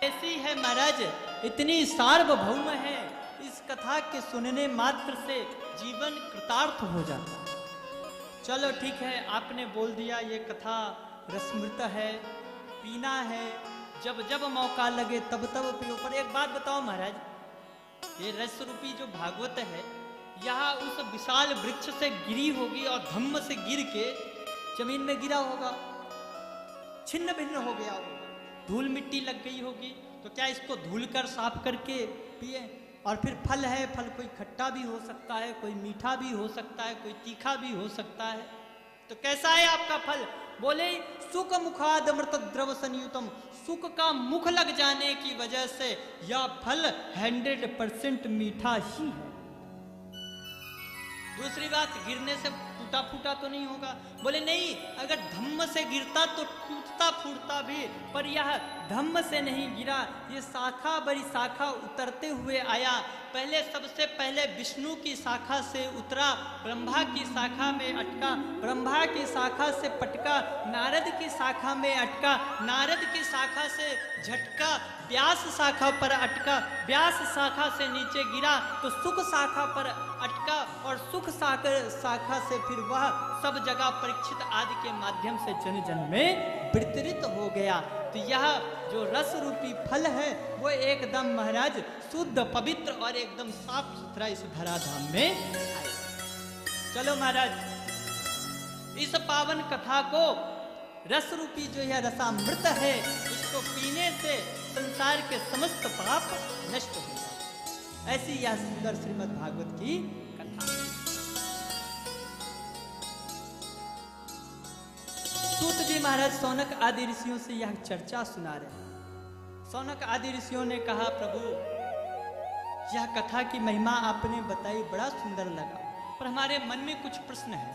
ऐसी है महाराज, इतनी सार्वभौम है, इस कथा के सुनने मात्र से जीवन कृतार्थ हो जाता। चलो ठीक है, आपने बोल दिया ये कथा रसमृत है, पीना है, जब जब मौका लगे तब तब पियो। पर एक बात बताओ महाराज, ये रस रूपी जो भागवत है, यहाँ उस विशाल वृक्ष से गिरी होगी और धम्म से गिर के जमीन में गिरा होगा, छिन्न भिन्न हो गया होगा, धूल मिट्टी लग गई होगी, तो क्या इसको धूल कर साफ करके पिए? और फिर फल है, फल कोई खट्टा भी हो सकता है, कोई मीठा भी हो सकता है, कोई तीखा भी हो सकता है। तो कैसा है आपका फल? बोले सुख मुखाद अमृत द्रव संयुतम, सुख का मुख लग जाने की वजह से यह फल 100% मीठा ही है। दूसरी बात, गिरने से टूटा फूटा तो नहीं होगा? बोले नहीं, अगर धम्म से गिरता तो टूटता फूटता भी, पर यह धम्म से नहीं गिरा, ये शाखा बड़ी शाखा उतरते हुए आया। पहले सबसे पहले विष्णु की शाखा से उतरा, ब्रह्मा की शाखा में अटका, ब्रह्मा की शाखा से पटका, नारद की शाखा में अटका, नारद की शाखा से झटका, व्यास शाखा पर अटका, व्यास शाखा से नीचे गिरा तो सुख शाखा पर अटका, और सुख शाखा से फिर वह सब जगह परीक्षित आदि के माध्यम से जन जन में वितरित हो गया। तो यह जो रस रूपी फल है वो एकदम महाराज शुद्ध पवित्र और एकदम साफ सुथरा इस धराधाम में आए। चलो महाराज, इस पावन कथा को रस रूपी जो यह रसामृत है, इसको पीने से संसार के समस्त पाप नष्ट हो जाए। ऐसी यह सुंदर श्रीमद् भागवत की कथा। सूत जी महाराज सौनक आदि ऋषियों से यह चर्चा सुना रहे। सौनक आदि ऋषियों ने कहा, प्रभु यह कथा की महिमा आपने बताई, बड़ा सुंदर लगा, पर हमारे मन में कुछ प्रश्न है।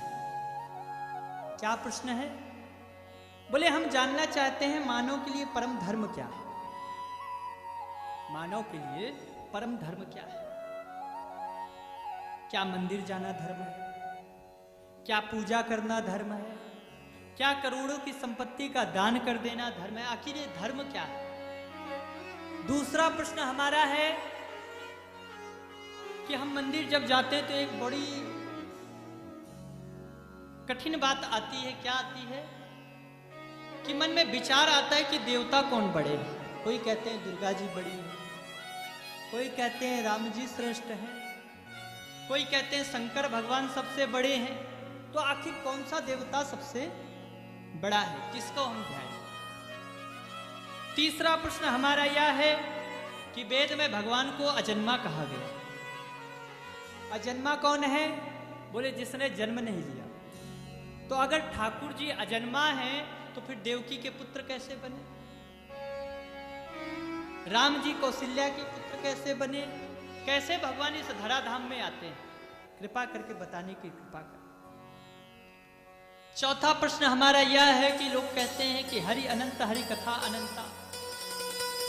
क्या प्रश्न है? बोले हम जानना चाहते हैं मानव के लिए परम धर्म क्या है? मानव के लिए परम धर्म क्या है? क्या मंदिर जाना धर्म है? क्या पूजा करना धर्म है? क्या करोड़ों की संपत्ति का दान कर देना धर्म है? आखिर ये धर्म क्या है? दूसरा प्रश्न हमारा है कि हम मंदिर जब जाते हैं तो एक बड़ी कठिन बात आती है। क्या आती है? कि मन में विचार आता है कि देवता कौन बड़े हैं। कोई कहते हैं दुर्गा जी बड़ी है, कोई कहते हैं राम जी श्रेष्ठ हैं, कोई कहते हैं शंकर भगवान सबसे बड़े हैं। तो आखिर कौन सा देवता सबसे बड़ा है, किसको हम ध्यान? तीसरा प्रश्न हमारा यह है कि वेद में भगवान को अजन्मा कहा गया। अजन्मा कौन है? बोले जिसने जन्म नहीं लिया। तो अगर ठाकुर जी अजन्मा हैं तो फिर देवकी के पुत्र कैसे बने? राम जी कौशल्या के पुत्र कैसे बने? कैसे भगवान इस धराधाम में आते हैं? कृपा करके बताने की कृपा कर। चौथा प्रश्न हमारा यह है कि लोग कहते हैं कि हरि अनंत, हरि कथा अनंता,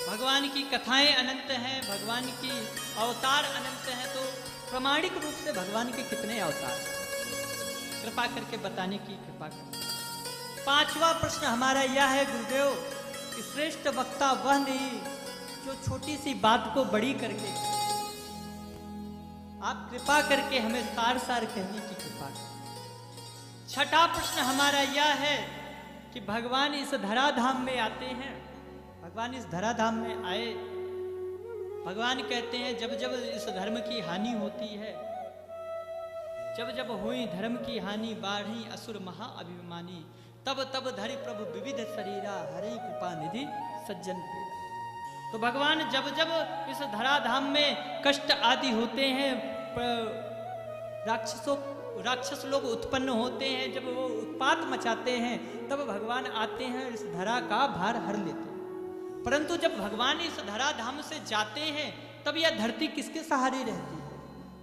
भगवान की कथाएं अनंत हैं, भगवान की अवतार अनंत हैं। तो प्रामाणिक रूप से भगवान के कितने अवतार? कृपा करके बताने की कृपा कर। पांचवा प्रश्न हमारा यह है गुरुदेव कि श्रेष्ठ वक्ता वह नहीं जो छोटी सी बात को बड़ी करके, आप कृपा करके हमें सार सार कहने की कृपा करें। छठा प्रश्न हमारा यह है कि भगवान इस धराधाम में आते हैं, भगवान इस धराधाम में आए, भगवान कहते हैं जब जब इस धर्म की हानि होती है, जब जब हुई धर्म की हानि, बाढ़ी असुर महा अभिमानी, तब तब धरि प्रभु विविध शरीरा, हरे कृपा निधि सज्जन प्रिया। तो भगवान जब जब इस धराधाम में कष्ट आदि होते हैं, राक्षस लोग उत्पन्न होते हैं, जब वो उत्पात मचाते हैं, तब भगवान आते हैं, इस धरा का भार हर लेते हैं। परंतु जब भगवान इस धराधाम से जाते हैं तब यह धरती किसके सहारे रहती है?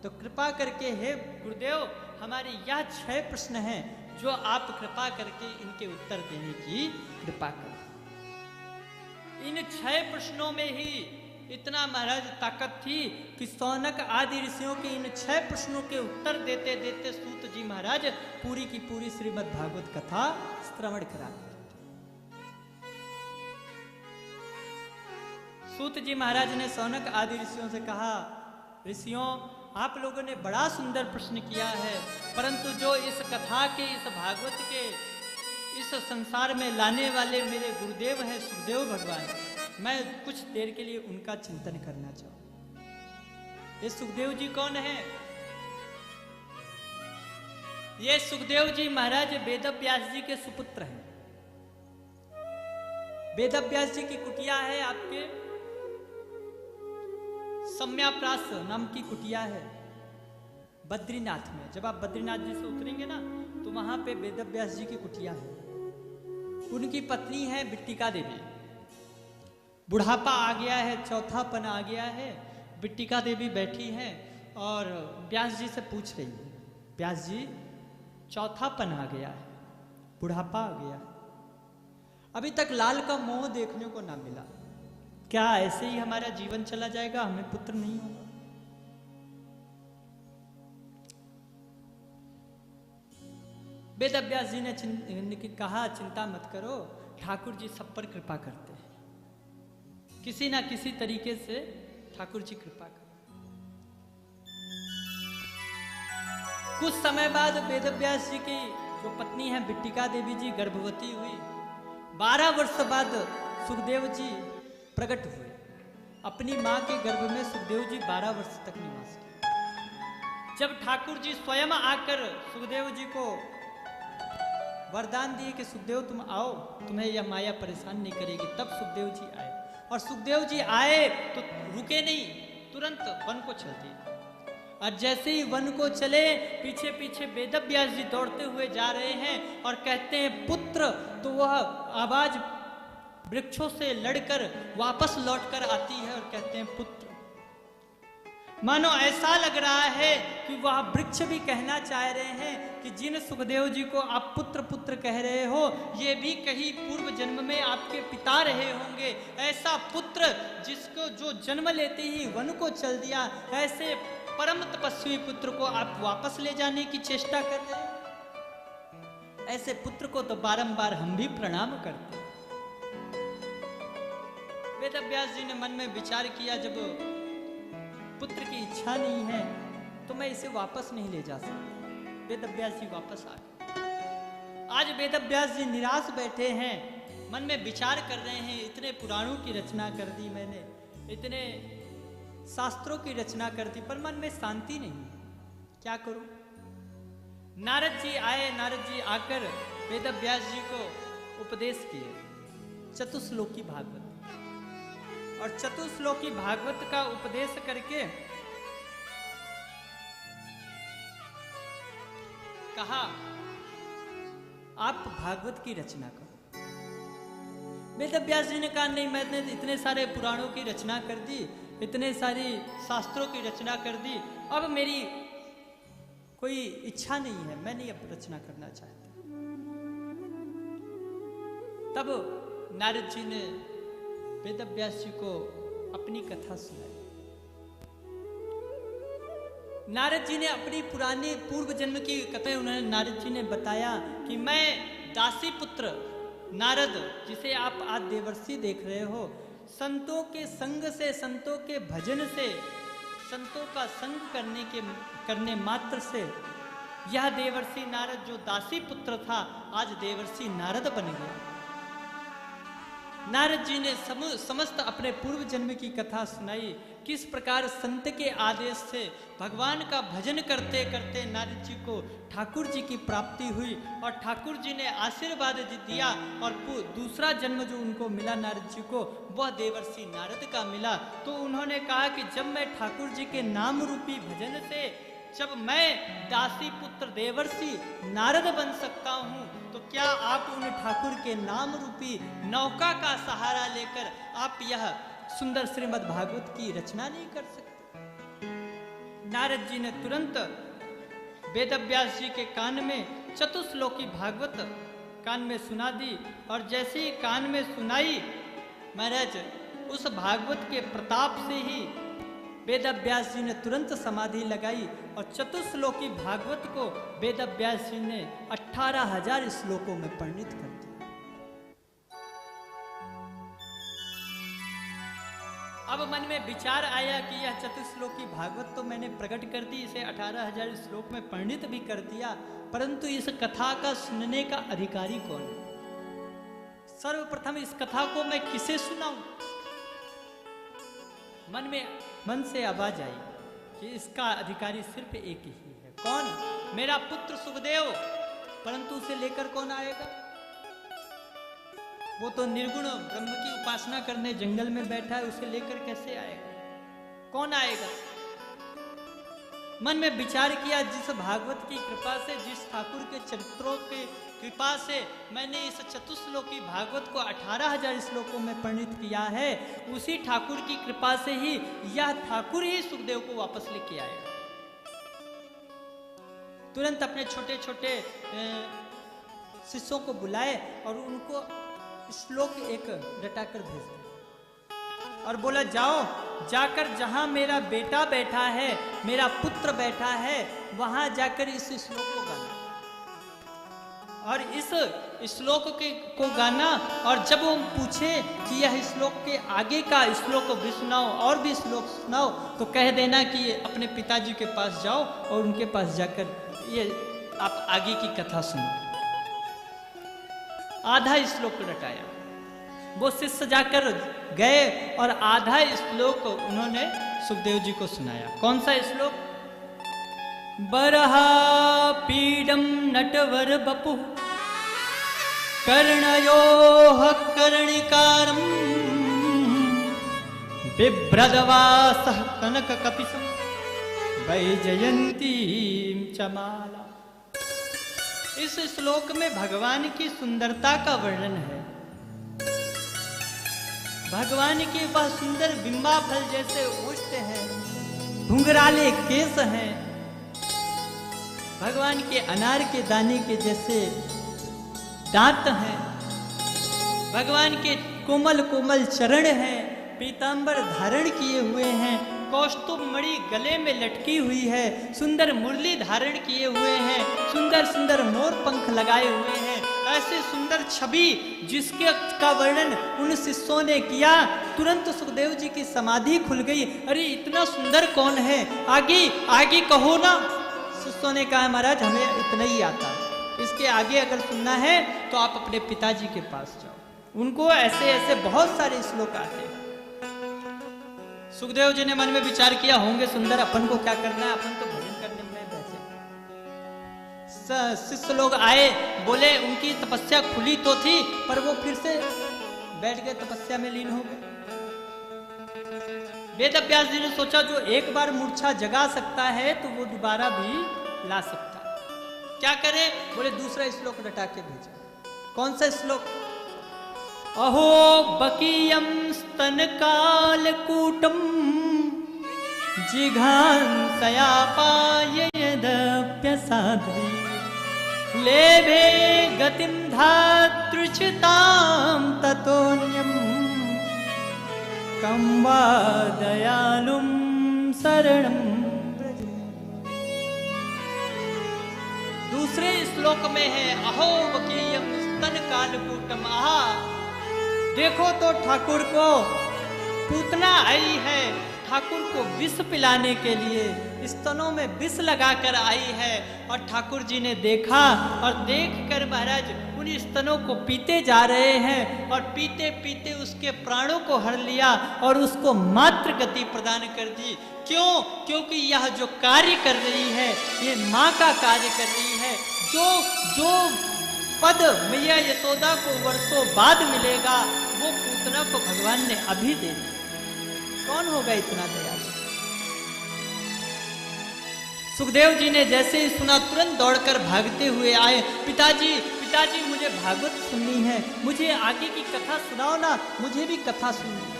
तो कृपा करके हे गुरुदेव, हमारे यह 6 प्रश्न हैं जो आप कृपा करके इनके उत्तर देने की कृपा करें। इन 6 प्रश्नों में ही इतना महाराज ताकत थी कि सौनक आदि ऋषियों के इन 6 प्रश्नों के उत्तर देते देते सूत जी महाराज पूरी की पूरी श्रीमद् भागवत कथा श्रवण करा। सूत जी महाराज ने शौनक आदि ऋषियों से कहा, ऋषियों आप लोगों ने बड़ा सुंदर प्रश्न किया है, परंतु जो इस कथा के, इस भागवत के इस संसार में लाने वाले मेरे गुरुदेव हैं सुखदेव भगवान, मैं कुछ देर के लिए उनका चिंतन करना चाहूँ। ये सुखदेव जी कौन है? ये सुखदेव जी महाराज वेदव्यास जी के सुपुत्र हैं। वेदव्यास जी की कुटिया है आपके सम्याप्रास नाम की कुटिया है बद्रीनाथ में। जब आप बद्रीनाथ जी से उतरेंगे ना तो वहां पे वेदव्यास जी की कुटिया है। उनकी पत्नी है बिट्टिका देवी। बुढ़ापा आ गया है, चौथापन आ गया है। बिट्टिका देवी बैठी है और व्यास जी से पूछ रही है, व्यास जी चौथापन आ गया है, बुढ़ापा आ गया है, अभी तक लाल का मोह देखने को ना मिला, क्या ऐसे ही हमारा जीवन चला जाएगा, हमें पुत्र नहीं होगा? वेदव्यास जी ने कहा, चिंता मत करो, ठाकुर जी सब पर कृपा करते हैं, किसी ना किसी तरीके से ठाकुर जी कृपा कर। कुछ समय बाद वेदव्यास जी की जो पत्नी है बिट्टिका देवी जी गर्भवती हुई। 12 वर्ष बाद सुखदेव जी प्रकट हुए। अपनी मां के गर्भ में सुखदेव जी 12 वर्ष तक निवास किए। जब ठाकुर जी स्वयं आकर सुखदेव जी को वरदान दिए कि सुखदेव तुम आओ, तुम्हें यह माया परेशान नहीं करेगी, तब सुखदेव जी आए। और सुखदेव जी आए तो रुके नहीं, तुरंत वन को चल दिए। और जैसे ही वन को चले, पीछे पीछे वेदव्यास जी दौड़ते हुए जा रहे हैं और कहते हैं पुत्र, तो वह आवाज वृक्षों से लड़कर वापस लौटकर आती है और कहते हैं पुत्र। मानो ऐसा लग रहा है कि वह वृक्ष भी कहना चाह रहे हैं कि जिन सुखदेव जी को आप पुत्र पुत्र कह रहे हो, ये भी कहीं पूर्व जन्म में आपके पिता रहे होंगे। ऐसा पुत्र जिसको जो जन्म लेते ही वन को चल दिया, ऐसे परम तपस्वी पुत्र को आप वापस ले जाने की चेष्टा कर रहे हैं। ऐसे पुत्र को तो बारंबार हम भी प्रणाम करते हैं। वेदव्यास जी ने मन में विचार किया, जब पुत्र की इच्छा नहीं है तो मैं इसे वापस नहीं ले जा सकता। वेदव्यास जी वापस आ गए। आज वेदव्यास जी निराश बैठे हैं, मन में विचार कर रहे हैं, इतने पुराणों की रचना कर दी मैंने, इतने शास्त्रों की रचना कर दी, पर मन में शांति नहीं, क्या करूं? नारद जी आए। नारद जी आकर वेदव्यास जी को उपदेश किए चतुश्लोकी भागवत। और चतुश्लोकी भागवत का उपदेश करके कहा, आप भागवत की रचना करो। वेदव्यास जी ने कहा, नहीं, मैंने इतने सारे पुराणों की रचना कर दी, इतने सारी शास्त्रों की रचना कर दी, अब मेरी कोई इच्छा नहीं है, मैं नहीं अब रचना करना चाहता। तब नारद जी ने वेदव्यास जी को अपनी कथा सुनाई। नारद जी ने अपनी पुरानी पूर्व जन्म की कथा उन्होंने नारद जी ने बताया कि मैं दासी पुत्र नारद, जिसे आप आज देवर्षि देख रहे हो, संतों के संग से, संतों के भजन से, संतों का संग करने मात्र से यह देवर्षि नारद जो दासी पुत्र था, आज देवर्षि नारद बन गया। नारद जी ने समस्त अपने पूर्व जन्म की कथा सुनाई, किस प्रकार संत के आदेश से भगवान का भजन करते करते नारद जी को ठाकुर जी की प्राप्ति हुई और ठाकुर जी ने आशीर्वाद दिया और दूसरा जन्म जो उनको मिला नारद जी को, वह देवर्षि नारद का मिला। तो उन्होंने कहा कि जब मैं ठाकुर जी के नाम रूपी भजन से, जब मैं दासी पुत्र देवर्षि नारद बन सकता हूँ, तो क्या आप उन ठाकुर के नाम रूपी नौका का सहारा लेकर आप यह सुंदर श्रीमद् भागवत की रचना नहीं कर सकते? नारद जी ने तुरंत वेदव्यास जी के कान में चतुश्लोकी भागवत कान में सुना दी। और जैसे ही कान में सुनाई, महाराज उस भागवत के प्रताप से ही वेदव्यास जी ने तुरंत समाधि लगाई और चतुश्लोकी भागवत को वेदव्यास जी ने 18,000 श्लोकों में परिणित कर दिया। अब मन में विचार आया कि यह चतुश्लोकी भागवत तो मैंने प्रकट कर दी, इसे 18,000 श्लोक में परिणित भी कर दिया, परंतु इस कथा का सुनने का अधिकारी कौन है? सर्वप्रथम इस कथा को मैं किसे सुनाऊं? मन से आवाज आई कि इसका अधिकारी सिर्फ एक ही है। कौन? मेरा पुत्र सुखदेव। परंतु उसे लेकर कौन आएगा? वो तो निर्गुण ब्रह्म की उपासना करने जंगल में बैठा है, उसे लेकर कैसे आएगा? कौन आएगा? मन में विचार किया, जिस भागवत की कृपा से, जिस ठाकुर के चरित्रों के कृपा से मैंने इस चतुश्लोकी भागवत को 18,000 श्लोकों में परिणित किया है, उसी ठाकुर की कृपा से ही यह ठाकुर ही सुखदेव को वापस लेके आएगा। तुरंत अपने छोटे छोटे शिष्यों को बुलाए और उनको श्लोक एक रटाकर भेज दिया और बोला, जाओ जाकर जहां मेरा बेटा बैठा है, मेरा पुत्र बैठा है, वहां जाकर इस श्लोक को गाना और इस श्लोक को गाना। और जब वो पूछे कि यह श्लोक के आगे का श्लोक भी सुनाओ और भी श्लोक सुनाओ, तो कह देना कि ये अपने पिताजी के पास जाओ और उनके पास जाकर ये आप आगे की कथा सुनो। आधा श्लोक रटाया, वो शिष्य जाकर गए और आधा श्लोक उन्होंने सुखदेव जी को सुनाया। कौन सा श्लोक? बरहा पीडम नटवर बपु कर्णयोः कर्णिकारम् बिभ्रदवासः कनक कपिशं वैजयन्तीं च माला। इस श्लोक में भगवान की सुंदरता का वर्णन है। भगवान के वह सुंदर बिंबा फल जैसे ओष्ठ है, घुंघराले केस हैं, भगवान के अनार के दाने के जैसे दांत हैं, भगवान के कोमल कोमल चरण हैं, पीतांबर धारण किए हुए हैं, कौस्तुभ मणि गले में लटकी हुई है, सुंदर मुरली धारण किए हुए हैं, सुंदर सुंदर मोर पंख लगाए हुए हैं। ऐसे सुंदर छवि जिसके का वर्णन उन शिष्यों ने किया, तुरंत सुखदेव जी की समाधि खुल गई। अरे इतना सुंदर कौन है, आगे आगे कहो ना। शिष्यों ने कहा, महाराज हमें इतना ही आता है, इसके आगे अगर सुनना है तो आप अपने पिताजी के पास जाओ, उनको ऐसे ऐसे बहुत सारे श्लोक आते हैं। सुखदेव जी ने मन में विचार किया, होंगे सुंदर, अपन को क्या करना है, अपन तो भजन करने में बैठे। शिष्य लोग आए, बोले उनकी तपस्या खुली तो थी, पर वो फिर से बैठ गए, तपस्या में लीन हो गए। वेद व्यास जी ने सोचा, जो एक बार मूर्छा जगा सकता है तो वो दोबारा भी ला सकता है, क्या करें? बोले दूसरा श्लोक रटा के भेजा। कौन सा श्लोक? अहो बकीयम स्तन कालकूटम जिघांसया पाययदप्यसाध्वी लेभे गतिम धातृचितां ततोन्यम कं वा दयालुं शरणं व्रजे। दूसरे श्लोक में है, अहो बकीयम स्तन कालकूटम। आहा, देखो तो ठाकुर को पूतना आई है, ठाकुर को विष पिलाने के लिए स्तनों में विष लगाकर आई है। और ठाकुर जी ने देखा और देखकर महाराज उन स्तनों को पीते जा रहे हैं और पीते पीते उसके प्राणों को हर लिया और उसको मात्र गति प्रदान कर दी। क्यों? क्योंकि यह जो कार्य कर रही है ये माँ का कार्य कर रही है। जो पद मैया यशोदा को वर्षों बाद मिलेगा, वो पूतना को भगवान ने अभी दे दिया। कौन होगा इतना दयालु? सुखदेव जी ने जैसे ही सुना, तुरंत दौड़कर भागते हुए आए। पिताजी पिताजी, मुझे भागवत सुननी है, मुझे आगे की कथा सुनाओ ना, मुझे भी कथा सुननी है।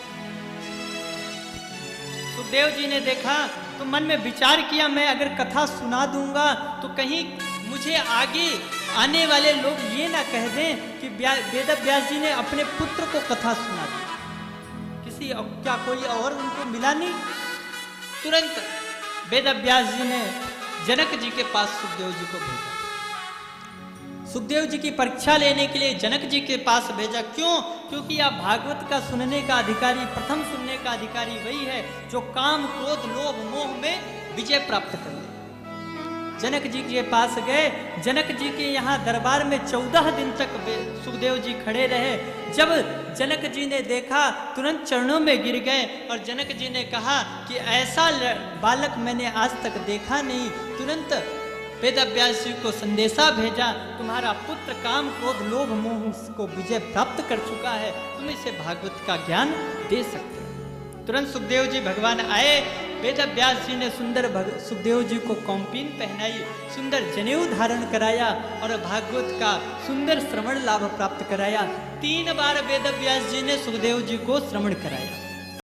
सुखदेव जी ने देखा तो मन में विचार किया, मैं अगर कथा सुना दूंगा तो कहीं मुझे आगे आने वाले लोग ये ना कह दें कि वेद व्यास जी ने अपने पुत्र को कथा सुना दी। किसी क्या कोई और उनको मिला नहीं? तुरंत वेद व्यास जी ने जनक जी के पास सुखदेव जी को भेजा। सुखदेव जी की परीक्षा लेने के लिए जनक जी के पास भेजा। क्यों? क्योंकि आप भागवत का सुनने का अधिकारी, प्रथम सुनने का अधिकारी वही है जो काम, क्रोध, लोभ, मोह में विजय प्राप्त कर ले। जनक जी के पास गए। जनक जी के यहाँ दरबार में 14 दिन तक सुखदेव जी खड़े रहे। जब जनक जी ने देखा तुरंत चरणों में गिर गए और जनक जी ने कहा कि ऐसा बालक मैंने आज तक देखा नहीं। तुरंत वेदव्यास जी को संदेशा भेजा, तुम्हारा पुत्र काम, क्रोध, लोभ, मोह को विजय प्राप्त कर चुका है, तुम इसे भागवत का ज्ञान दे सकते हो। तुरंत सुखदेव जी भगवान आए। वेदव्यास जी ने सुंदर सुखदेव जी को कौंपिन पहनाई, सुंदर जनेऊ धारण कराया और भागवत का सुंदर श्रवण लाभ प्राप्त कराया। 3 बार वेदव्यास जी ने सुखदेव जी को श्रवण कराया।